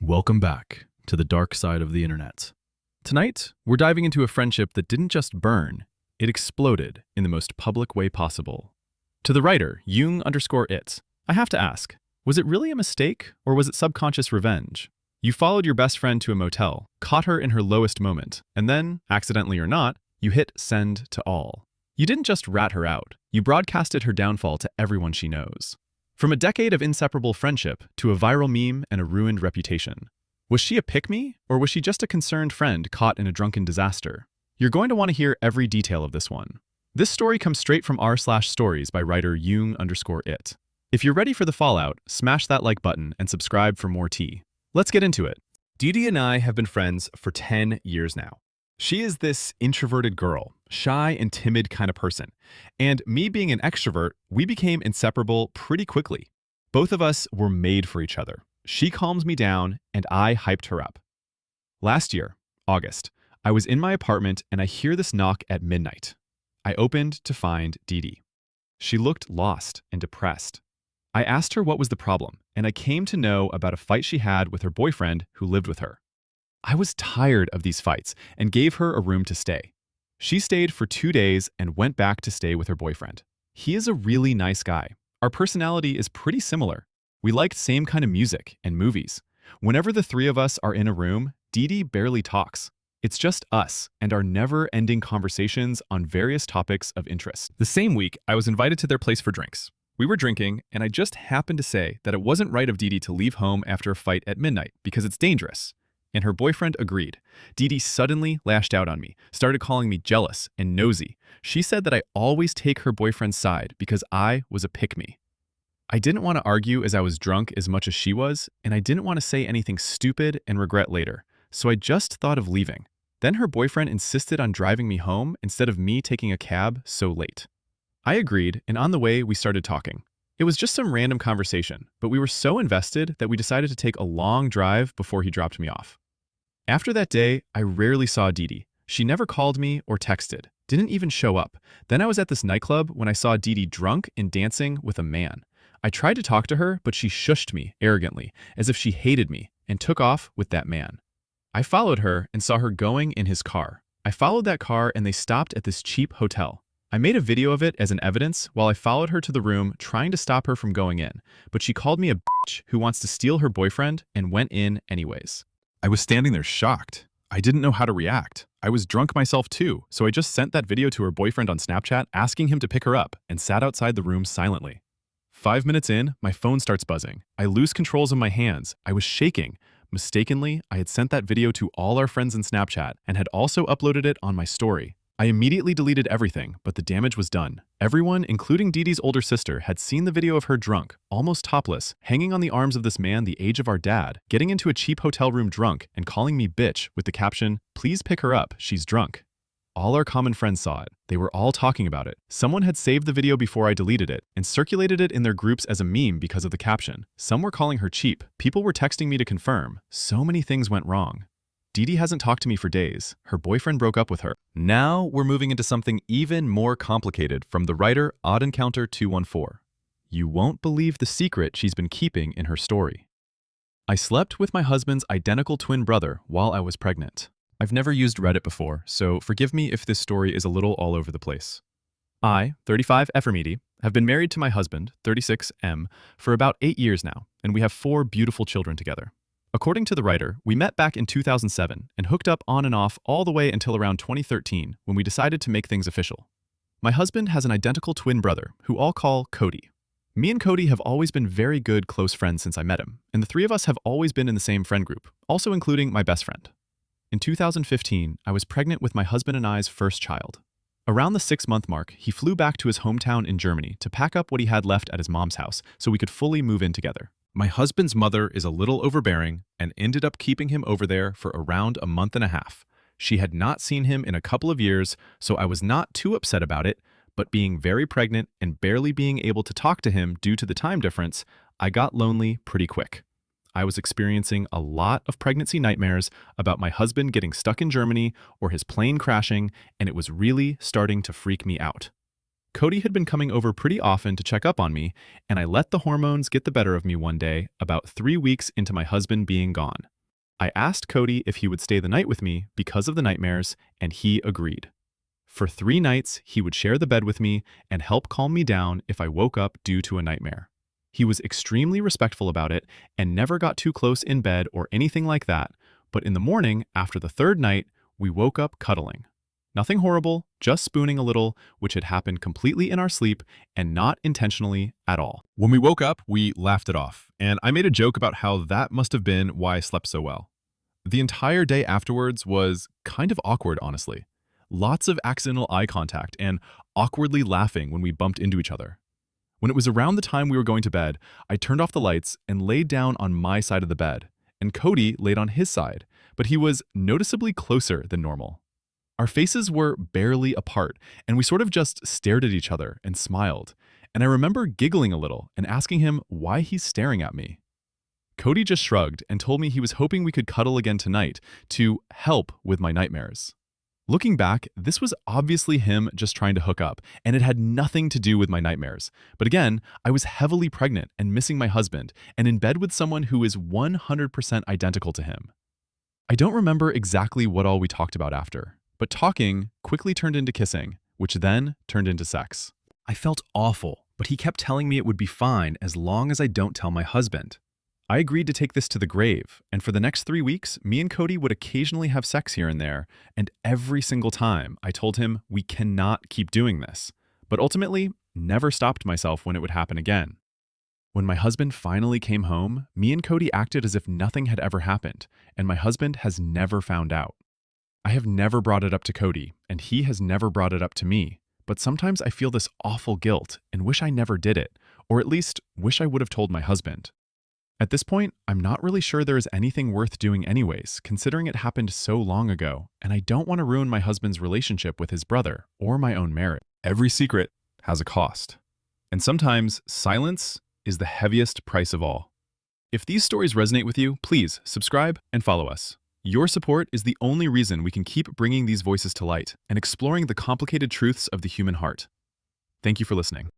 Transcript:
Welcome back to the dark side of the internet. Tonight, we're diving into a friendship that didn't just burn, it exploded in the most public way possible. To the writer, Jung_it, I have to ask, was it really a mistake or was it subconscious revenge? You followed your best friend to a motel, caught her in her lowest moment, and then, accidentally or not, you hit send to all. You didn't just rat her out, you broadcasted her downfall to everyone she knows. From a decade of inseparable friendship to a viral meme and a ruined reputation. Was she a pick-me, or was she just a concerned friend caught in a drunken disaster? You're going to want to hear every detail of this one. This story comes straight from r/stories by writer Jung_it. If you're ready for the fallout, smash that like button and subscribe for more tea. Let's get into it. Didi and I have been friends for 10 years now. She is this introverted girl, shy and timid kind of person. And me being an extrovert, we became inseparable pretty quickly. Both of us were made for each other. She calms me down and I hyped her up. Last year, August, I was in my apartment and I hear this knock at midnight. I opened to find Didi. She looked lost and depressed. I asked her what was the problem, and I came to know about a fight she had with her boyfriend who lived with her. I was tired of these fights and gave her a room to stay. She stayed for 2 days and went back to stay with her boyfriend. He is a really nice guy. Our personality is pretty similar. We liked same kind of music and movies. Whenever the three of us are in a room, Didi barely talks. It's just us and our never-ending conversations on various topics of interest. The same week, I was invited to their place for drinks. We were drinking, and I just happened to say that it wasn't right of Didi to leave home after a fight at midnight because it's dangerous. And her boyfriend agreed. Didi suddenly lashed out on me, started calling me jealous and nosy. She said that I always take her boyfriend's side because I was a pick-me. I didn't want to argue as I was drunk as much as she was, and I didn't want to say anything stupid and regret later, so I just thought of leaving. Then her boyfriend insisted on driving me home instead of me taking a cab so late. I agreed, and on the way, we started talking. It was just some random conversation, but we were so invested that we decided to take a long drive before he dropped me off. After that day, I rarely saw Didi. She never called me or texted, didn't even show up. Then I was at this nightclub when I saw Didi drunk and dancing with a man. I tried to talk to her, but she shushed me arrogantly, as if she hated me, and took off with that man. I followed her and saw her going in his car. I followed that car and they stopped at this cheap hotel. I made a video of it as an evidence while I followed her to the room trying to stop her from going in, but she called me a bitch who wants to steal her boyfriend and went in anyways. I was standing there shocked. I didn't know how to react. I was drunk myself too, so I just sent that video to her boyfriend on Snapchat asking him to pick her up and sat outside the room silently. 5 minutes in, my phone starts buzzing. I lose controls of my hands. I was shaking. Mistakenly, I had sent that video to all our friends in Snapchat and had also uploaded it on my story. I immediately deleted everything, but the damage was done. Everyone, including Didi's older sister, had seen the video of her drunk, almost topless, hanging on the arms of this man the age of our dad, getting into a cheap hotel room drunk and calling me bitch with the caption, "Please pick her up, she's drunk." All our common friends saw it. They were all talking about it. Someone had saved the video before I deleted it and circulated it in their groups as a meme because of the caption. Some were calling her cheap. People were texting me to confirm. So many things went wrong. Didi hasn't talked to me for days. Her boyfriend broke up with her. Now we're moving into something even more complicated from the writer Odd Encounter 214. You won't believe the secret she's been keeping in her story. I slept with my husband's identical twin brother while I was pregnant. I've never used Reddit before, so forgive me if this story is a little all over the place. I, 35 Ephemidi, have been married to my husband, 36 M, for about 8 years now, and we have 4 beautiful children together. According to the writer, we met back in 2007 and hooked up on and off all the way until around 2013 when we decided to make things official. My husband has an identical twin brother who I'll call Cody. Me and Cody have always been very good close friends since I met him, and the three of us have always been in the same friend group, also including my best friend. In 2015, I was pregnant with my husband and I's first child. Around the 6-month mark, he flew back to his hometown in Germany to pack up what he had left at his mom's house so we could fully move in together. My husband's mother is a little overbearing and ended up keeping him over there for around a month and a half. She had not seen him in a couple of years, so I was not too upset about it, but being very pregnant and barely being able to talk to him due to the time difference, I got lonely pretty quick. I was experiencing a lot of pregnancy nightmares about my husband getting stuck in Germany or his plane crashing, and it was really starting to freak me out. Cody had been coming over pretty often to check up on me, and I let the hormones get the better of me one day, about 3 weeks into my husband being gone. I asked Cody if he would stay the night with me because of the nightmares, and he agreed. For 3 nights, he would share the bed with me and help calm me down if I woke up due to a nightmare. He was extremely respectful about it and never got too close in bed or anything like that, but in the morning, after the 3rd night, we woke up cuddling. Nothing horrible, just spooning a little, which had happened completely in our sleep and not intentionally at all. When we woke up, we laughed it off, and I made a joke about how that must have been why I slept so well. The entire day afterwards was kind of awkward, honestly. Lots of accidental eye contact and awkwardly laughing when we bumped into each other. When it was around the time we were going to bed, I turned off the lights and laid down on my side of the bed, and Cody laid on his side, but he was noticeably closer than normal. Our faces were barely apart, and we sort of just stared at each other and smiled, and I remember giggling a little and asking him why he's staring at me. Cody just shrugged and told me he was hoping we could cuddle again tonight to help with my nightmares. Looking back, this was obviously him just trying to hook up, and it had nothing to do with my nightmares. But again, I was heavily pregnant and missing my husband, and in bed with someone who is 100% identical to him. I don't remember exactly what all we talked about after, but talking quickly turned into kissing, which then turned into sex. I felt awful, but he kept telling me it would be fine as long as I don't tell my husband. I agreed to take this to the grave, and for the next 3 weeks, me and Cody would occasionally have sex here and there, and every single time I told him we cannot keep doing this, but ultimately never stopped myself when it would happen again. When my husband finally came home, me and Cody acted as if nothing had ever happened, and my husband has never found out. I have never brought it up to Cody, and he has never brought it up to me, but sometimes I feel this awful guilt and wish I never did it, or at least wish I would have told my husband. At this point, I'm not really sure there is anything worth doing anyways, considering it happened so long ago, and I don't want to ruin my husband's relationship with his brother or my own marriage. Every secret has a cost, and sometimes silence is the heaviest price of all. If these stories resonate with you, please subscribe and follow us. Your support is the only reason we can keep bringing these voices to light and exploring the complicated truths of the human heart. Thank you for listening.